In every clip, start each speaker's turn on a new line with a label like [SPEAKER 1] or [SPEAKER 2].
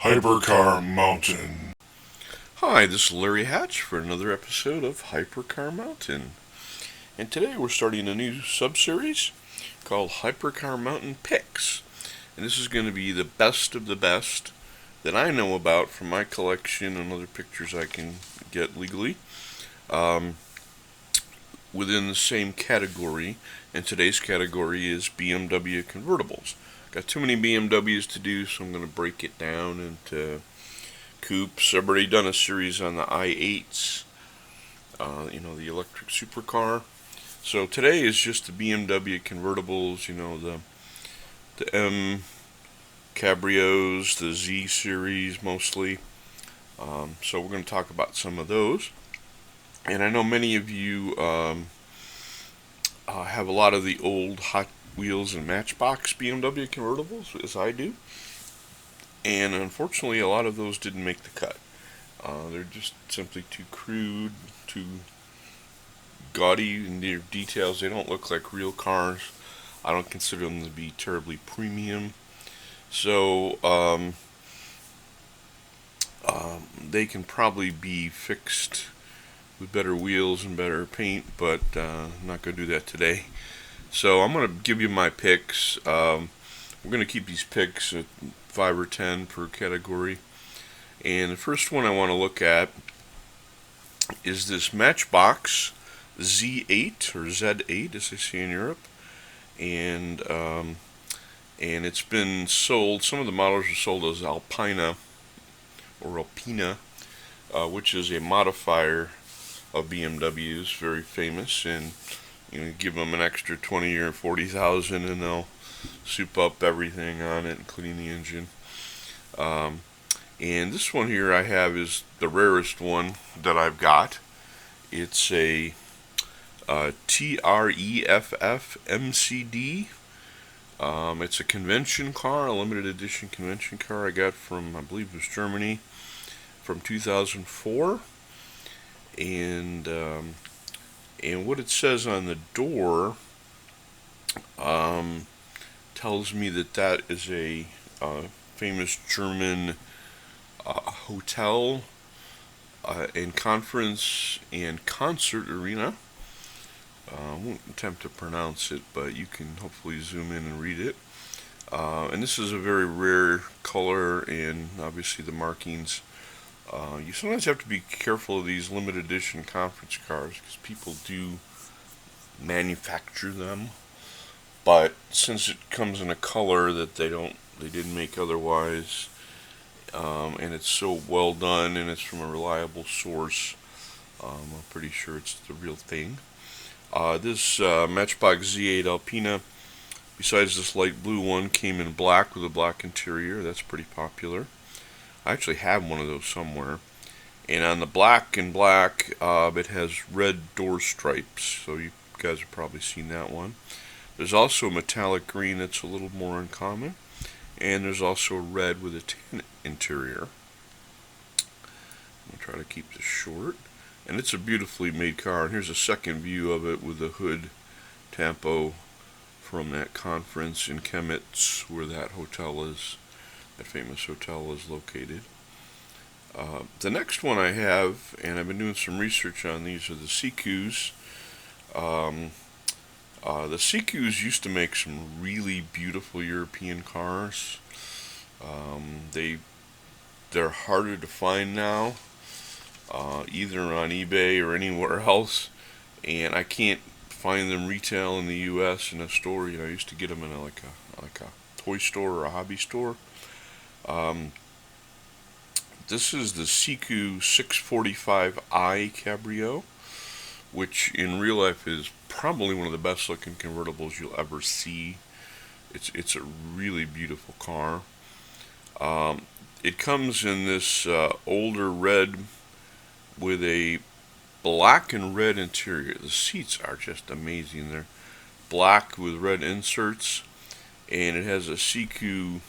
[SPEAKER 1] Hypercar Mountain.
[SPEAKER 2] Hi, this is Larry Hatch for another episode of Hypercar Mountain. And today we're starting a new sub-series called Hypercar Mountain Picks. And this is going to be the best of the best that I know about from my collection and other pictures I can get legally within the same category. And today's category is BMW Convertibles. Got too many BMWs to do, so I'm going to break it down into coupes. I've already done a series on the i8s, the electric supercar. So today is just the BMW convertibles, the M Cabrios, the Z series mostly. So we're going to talk about some of those. And I know many of you have a lot of the old Hot Wheels and Matchbox BMW convertibles, as I do. And unfortunately, a lot of those didn't make the cut. They're just simply too crude, too gaudy in their details. They don't look like real cars. I don't consider them to be terribly premium. So they can probably be fixed with better wheels and better paint, but I'm not going to do that today. So I'm going to give you my picks. We're going to keep these picks at 5 or 10 per category. And the first one I want to look at is this Matchbox Z8 or Z8, as they say in Europe. And it's been sold. Some of the models are sold as Alpena or Alpena, which is a modifier of BMWs, very famous, and give them an extra 20 or 40,000 and they'll soup up everything on it, including the engine. And this one here I have is the rarest one that I've got. It's a TREFF MCD. It's a convention car, a limited edition convention car I got from, I believe it was Germany, from 2004. And what it says on the door tells me that is a famous German hotel and conference and concert arena. I won't attempt to pronounce it, but you can hopefully zoom in and read it. And this is a very rare color, and obviously the markings. You sometimes have to be careful of these limited edition conference cars because people do manufacture them, but since it comes in a color that they didn't make otherwise, and it's so well done and it's from a reliable source, I'm pretty sure it's the real thing. This Matchbox Z8 Alpena, besides this light blue one, came in black with a black interior. That's pretty popular. I actually have one of those somewhere. And on the black and black, it has red door stripes, so you guys have probably seen that one. There's also a metallic green that's a little more uncommon. And there's also red with a tan interior. I'm going to try to keep this short. And it's a beautifully made car. And here's a second view of it with the hood tampo from that conference in Chemnitz, where that hotel is. That famous hotel is located. The next one I have, and I've been doing some research on these, are the Sikus. The Sikus used to make some really beautiful European cars. They're harder to find now, either on eBay or anywhere else, and I can't find them retail in the U.S. in a store. I used to get them in like a toy store or a hobby store. This is the Siku 645i Cabrio, which in real life is probably one of the best looking convertibles you'll ever see. It's a really beautiful car. It comes in this older red with a black and red interior. The seats are just amazing. They're black with red inserts, and it has a Siku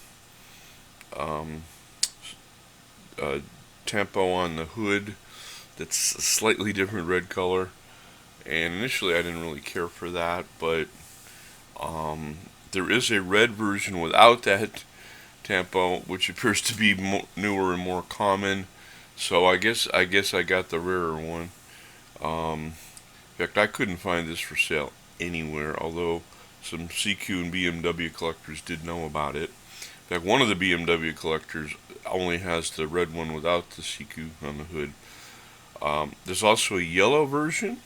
[SPEAKER 2] tampo on the hood that's a slightly different red color. And initially I didn't really care for that, but there is a red version without that Tampo, which appears to be newer and more common. So I guess I got the rarer one. In fact, I couldn't find this for sale anywhere, although some Siku and BMW collectors did know about it. In fact, one of the BMW collectors only has the red one without the Siku on the hood. There's also a yellow version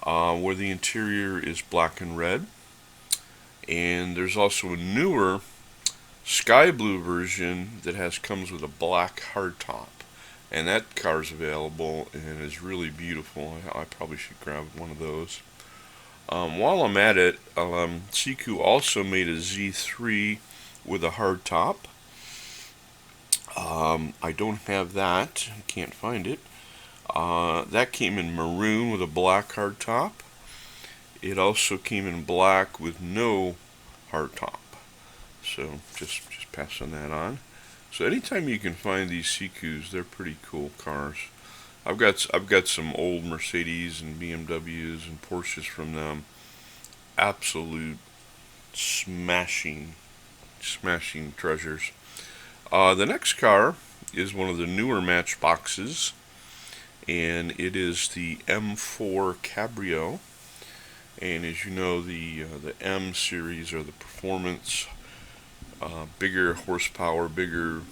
[SPEAKER 2] where the interior is black and red. And there's also a newer sky blue version that comes with a black hardtop. And that car is available and is really beautiful. I probably should grab one of those. While I'm at it, Siku also made a Z3 with a hardtop. I don't have that. I can't find it. That came in maroon with a black hardtop. It also came in black with no hardtop. So just passing that on. So anytime you can find these Sikus, they're pretty cool cars. I've got some old Mercedes and BMWs and Porsches from them. Absolute smashing treasures. The next car is one of the newer Matchboxes, and it is the M4 Cabrio. And as you know, the M series are the performance, bigger horsepower, bigger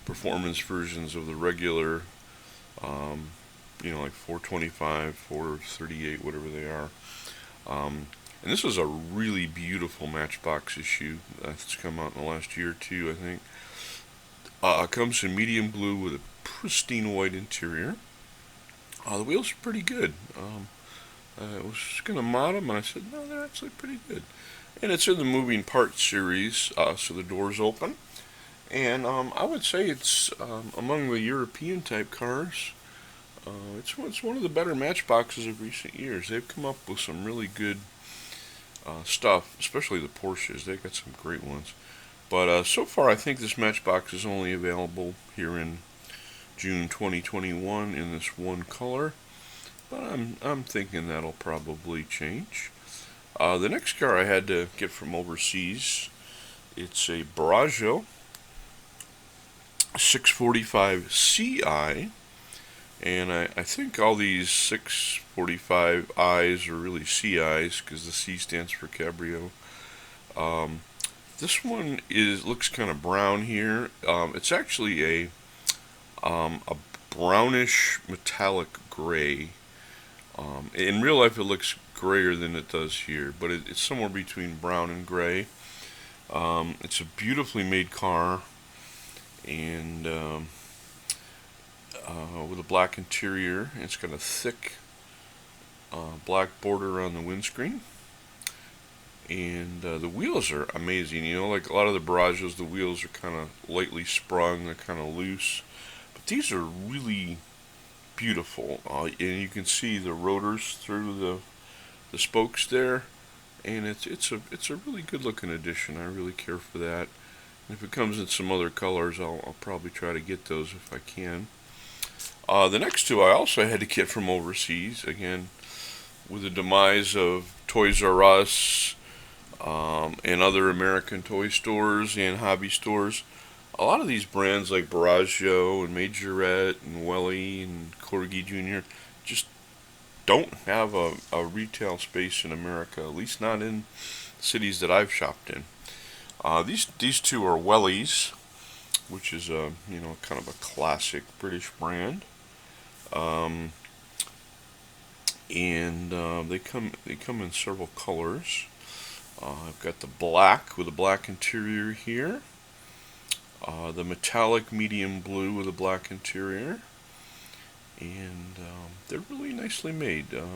[SPEAKER 2] performance versions of the regular, like 425, 438, whatever they are. And this is a really beautiful Matchbox issue that's come out in the last year or two, I think. It comes in medium blue with a pristine white interior. The wheels are pretty good. I was going to mod them, and I said, no, they're actually pretty good. And it's in the moving parts series, so the doors open. And I would say it's among the European type cars. It's one of the better Matchboxes of recent years. They've come up with some really good stuff, especially the Porsches. They've got some great ones. But so far, I think this Matchbox is only available here in June 2021 in this one color. But I'm thinking that'll probably change. The next car I had to get from overseas, it's a Bmw 645 Ci, and I think all these 645Is are really CIs because the C stands for Cabrio. This one looks kind of brown here. It's actually a brownish metallic gray. In real life, it looks grayer than it does here, but it's somewhere between brown and gray. It's a beautifully made car, and with a black interior. It's got a thick black border on the windscreen, and the wheels are amazing. Like a lot of the Barajas, the wheels are kind of lightly sprung, they're kind of loose, but these are really beautiful, and you can see the rotors through the spokes there, and it's a really good looking addition. I really care for that. And if it comes in some other colors, I'll probably try to get those if I can. The next two I also had to get from overseas, again with the demise of Toys R Us and other American toy stores and hobby stores. A lot of these brands like Barajo and Majorette and Welly and Corgi Jr. just don't have a retail space in America, at least not in cities that I've shopped in. These two are Wellies, which is a kind of a classic British brand, and they come in several colors. I've got the black with a black interior here. The metallic medium blue with a black interior, and they're really nicely made. I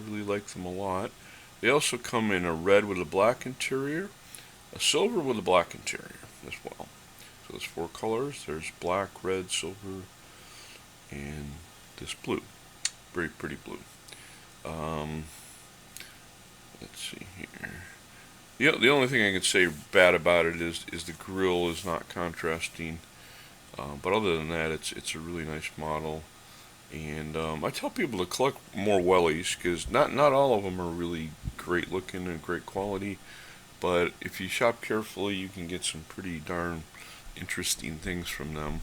[SPEAKER 2] really like them a lot. They also come in a red with a black interior, a silver with a black interior as well. So there's four colors. There's black, red, silver, and this blue. Very pretty blue. Let's see here. The only thing I can say bad about it is the grille is not contrasting, but other than that, it's a really nice model. And I tell people to collect more Wellies because not all of them are really great looking and great quality, but if you shop carefully, you can get some pretty darn interesting things from them.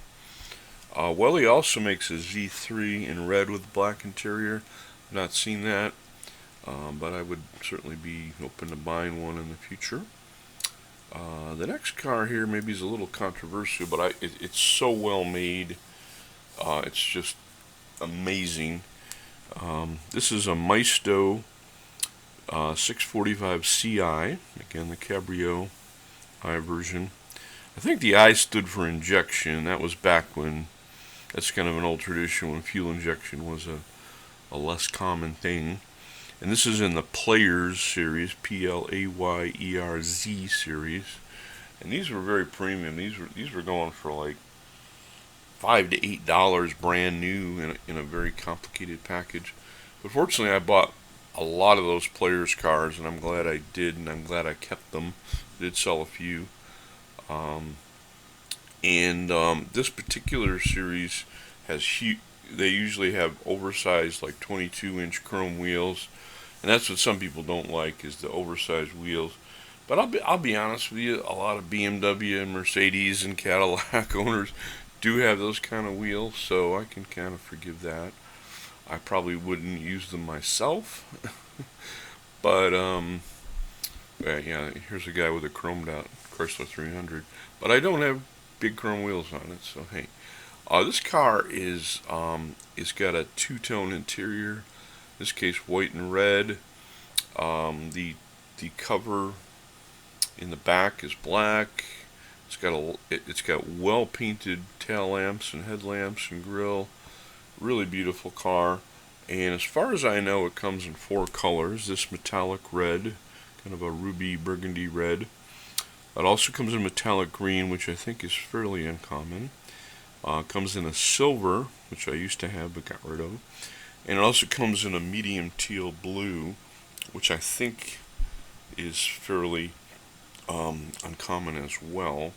[SPEAKER 2] Welly also makes a Z3 in red with black interior. I've not seen that, but I would certainly be open to buying one in the future. The next car here maybe is a little controversial, but it's so well made. It's just amazing. This is a Maisto 645 CI, again the Cabrio I version. I think the I stood for injection. That was back when, that's kind of an old tradition when fuel injection was a less common thing. And this is in the Players series, Playerz series. And these were very premium. These were going for like $5 to $8 brand new in a very complicated package. But fortunately, I bought a lot of those Players cars, and I'm glad I did, and I'm glad I kept them. I did sell a few. This particular series has they usually have oversized like 22-inch chrome wheels, and that's what some people don't like, is the oversized wheels. But I'll be honest with you, a lot of BMW and Mercedes and Cadillac owners do have those kind of wheels, so I can kind of forgive that. I probably wouldn't use them myself, but yeah, here's a guy with a chromed out Chrysler 300, but I don't have big chrome wheels on it, so hey. This car is it's got a two-tone interior. In this case, white and red. The cover in the back is black. It's got well painted tail lamps and headlamps and grille. Really beautiful car. And as far as I know, it comes in 4 colors. This metallic red, kind of a ruby burgundy red. It also comes in metallic green, which I think is fairly uncommon. Comes in a silver, which I used to have but got rid of. And it also comes in a medium teal blue, which I think is fairly uncommon as well.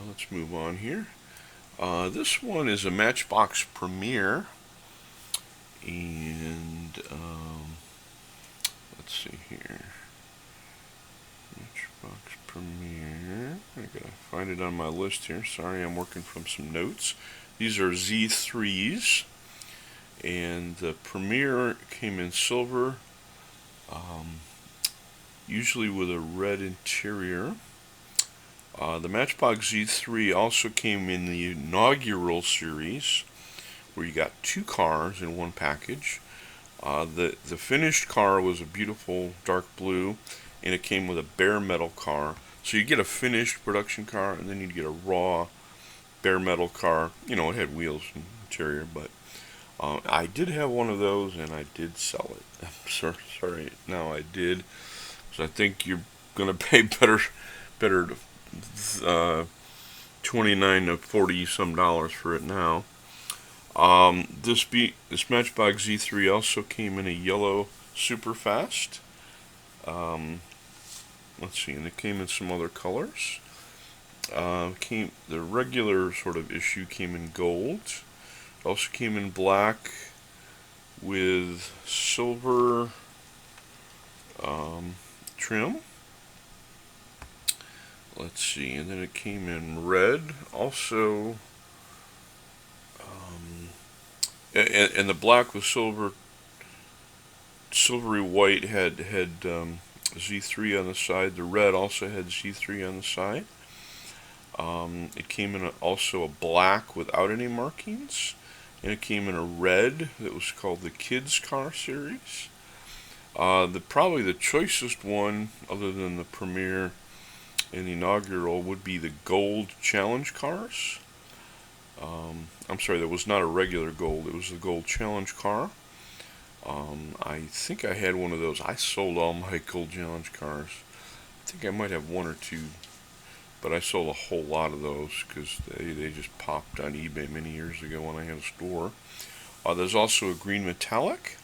[SPEAKER 2] Let's move on here. This one is a Matchbox Premiere. And let's see here. Matchbox Premiere. I gotta find it on my list here. Sorry, I'm working from some notes. These are Z3s, and the Premiere came in silver, usually with a red interior. The Matchbox Z3 also came in the inaugural series, where you got 2 cars in one package. The finished car was a beautiful dark blue, and it came with a bare metal car. So you get a finished production car, and then you'd get a raw bare metal car. You know, it had wheels and interior, but I did have one of those, and I did sell it. I'm sorry, now I did. So I think you're gonna pay better, 29 to 40 some dollars for it now. This Matchbox Z3 also came in a yellow Superfast. Let's see, and it came in some other colors. The regular sort of issue came in gold. It also came in black with silver trim. Let's see, and then it came in red also. And the black with silvery white had Z3 on the side. The red also had Z3 on the side. It came in also a black without any markings, and it came in a red that was called the Kids Car Series. Probably the choicest one, other than the Premiere and the inaugural, would be the gold challenge cars. I'm sorry, that was not a regular gold. It was the gold challenge car. I think I had one of those. I sold all my gold challenge cars. I think I might have 1 or 2, but I sold a whole lot of those because they just popped on eBay many years ago when I had a store. There's also a green metallic.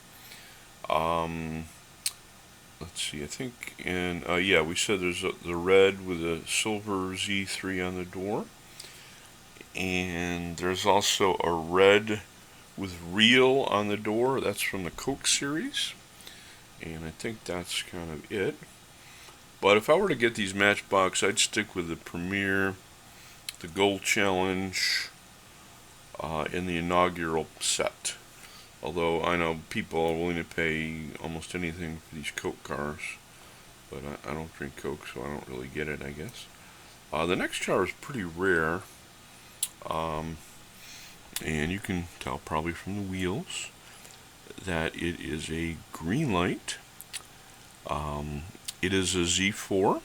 [SPEAKER 2] Let's see, I think, and yeah, we said there's the red with a silver Z3 on the door. And there's also a red with real on the door. That's from the Coke series. and I think that's kind of it. But if I were to get these Matchbox, I'd stick with the Premiere, the Gold Challenge, and the inaugural set. Although I know people are willing to pay almost anything for these Coke cars, but I don't drink Coke, so I don't really get it, I guess. The next car is pretty rare, and you can tell probably from the wheels that it is a green light. It is a Z4,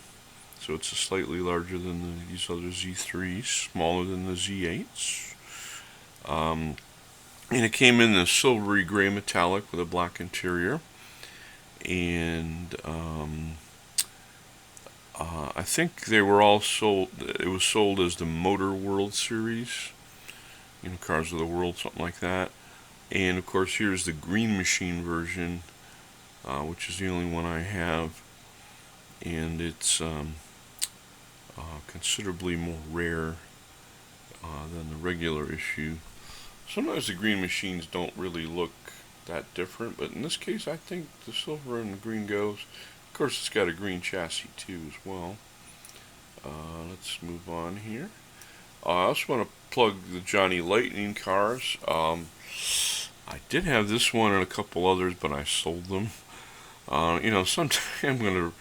[SPEAKER 2] so it's slightly larger than these other Z3s, smaller than the Z8s. And it came in the silvery gray metallic with a black interior. And I think they were all sold, it was sold as the Motor World Series, Cars of the World, something like that. And of course, here's the Green Machine version, which is the only one I have. And it's considerably more rare than the regular issue. Sometimes the green machines don't really look that different, but in this case I think the silver and the green goes. Of course, it's got a green chassis too as well. Let's move on here. I also want to plug the Johnny Lightning cars. I did have this one and a couple others, but I sold them. Sometime I'm going to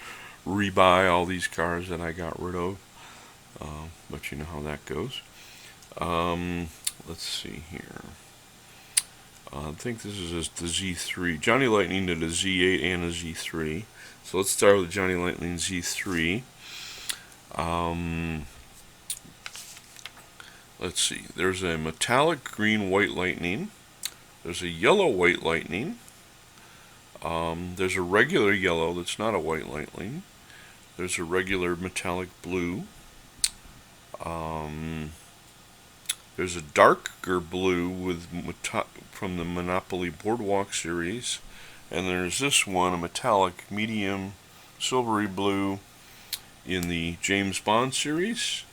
[SPEAKER 2] rebuy all these cars that I got rid of, but you know how that goes. Let's see here. I think this is the Z3. Johnny Lightning did a Z8 and a Z3. So let's start with the Johnny Lightning Z3. Let's see. There's a metallic green white lightning. There's a yellow white lightning. There's a regular yellow that's not a white lightning. There's a regular metallic blue. There's a darker blue from the Monopoly Boardwalk series. And there's this one, a metallic medium silvery blue in the James Bond series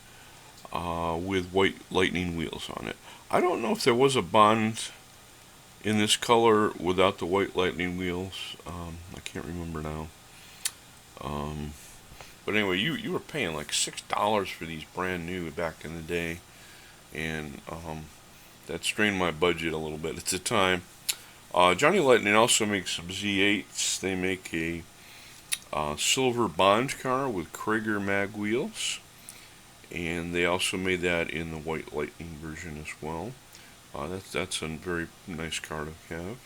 [SPEAKER 2] with white lightning wheels on it. I don't know if there was a Bond in this color without the white lightning wheels. I can't remember now. But anyway, you were paying like $6 for these brand new back in the day, and that strained my budget a little bit at the time. Johnny Lightning also makes some Z8s. They make a silver Bond car with Krager mag wheels, and they also made that in the white lightning version as well. That's a very nice car to have.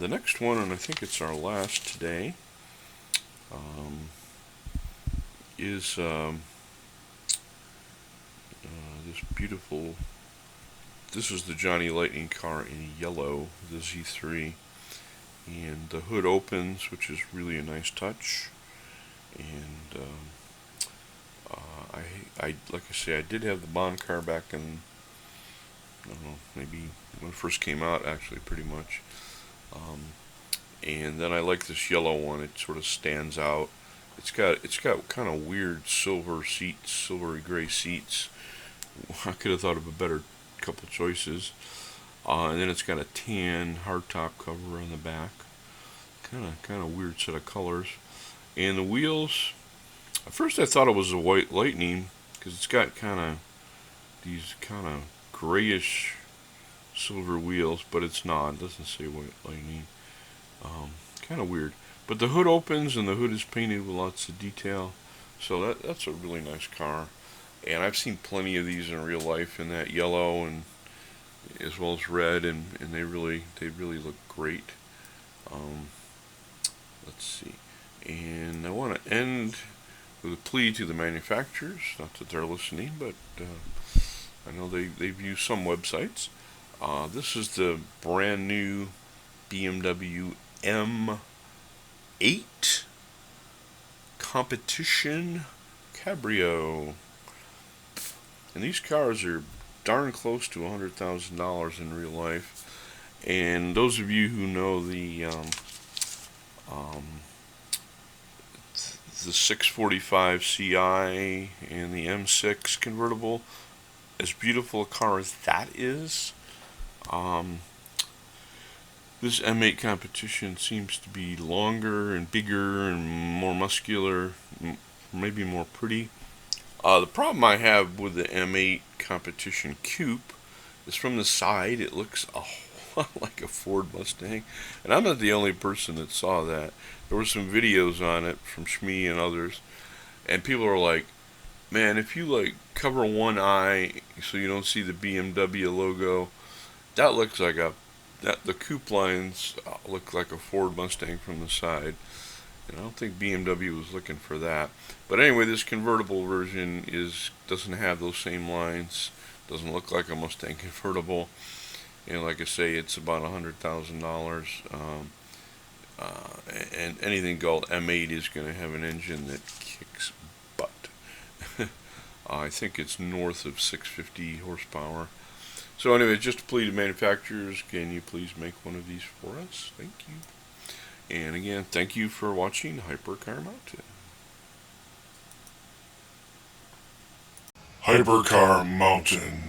[SPEAKER 2] The next one, and I think it's our last today, is this beautiful. This is the Johnny Lightning car in yellow, the Z3, and the hood opens, which is really a nice touch. And I like I say, I did have the Bond car back in, I don't know, maybe when it first came out, actually, pretty much. And then I like this yellow one. It sort of stands out. It's got kind of weird silver seats, silvery gray seats. I could have thought of a better couple choices. And then it's got a tan hardtop cover on the back. Kind of weird set of colors. And the wheels, at first I thought it was a white lightning because it's got these kind of grayish silver wheels, but it's not. It doesn't say white lightning. Kind of weird. But the hood opens and the hood is painted with lots of detail. So that's a really nice car. And I've seen plenty of these in real life in that yellow and as well as red, and they really look great. Let's see. And I want to end with a plea to the manufacturers, not that they're listening, but I know they've used some websites. This is the brand new BMW M8 Competition Cabrio. And these cars are darn close to $100,000 in real life. And those of you who know the 645 Ci and the M6 convertible, as beautiful a car as that is, This M8 competition seems to be longer and bigger and more muscular, maybe more pretty. The problem I have with the M8 competition coupe is from the side it looks a whole lot like a Ford Mustang, and I'm not the only person that saw that. There were some videos on it from Shmi and others, and people are like, man, if you like cover one eye so you don't see the BMW logo, that looks like the coupe lines look like a Ford Mustang from the side. And I don't think BMW was looking for that. But anyway, this convertible version doesn't have those same lines. Doesn't look like a Mustang convertible. And like I say, it's about $100,000. And anything called M8 is going to have an engine that kicks butt. I think it's north of 650 horsepower. So anyway, just to plead the manufacturers, can you please make one of these for us? Thank you. And again, thank you for watching Hypercar Mountain.
[SPEAKER 1] Hypercar Mountain.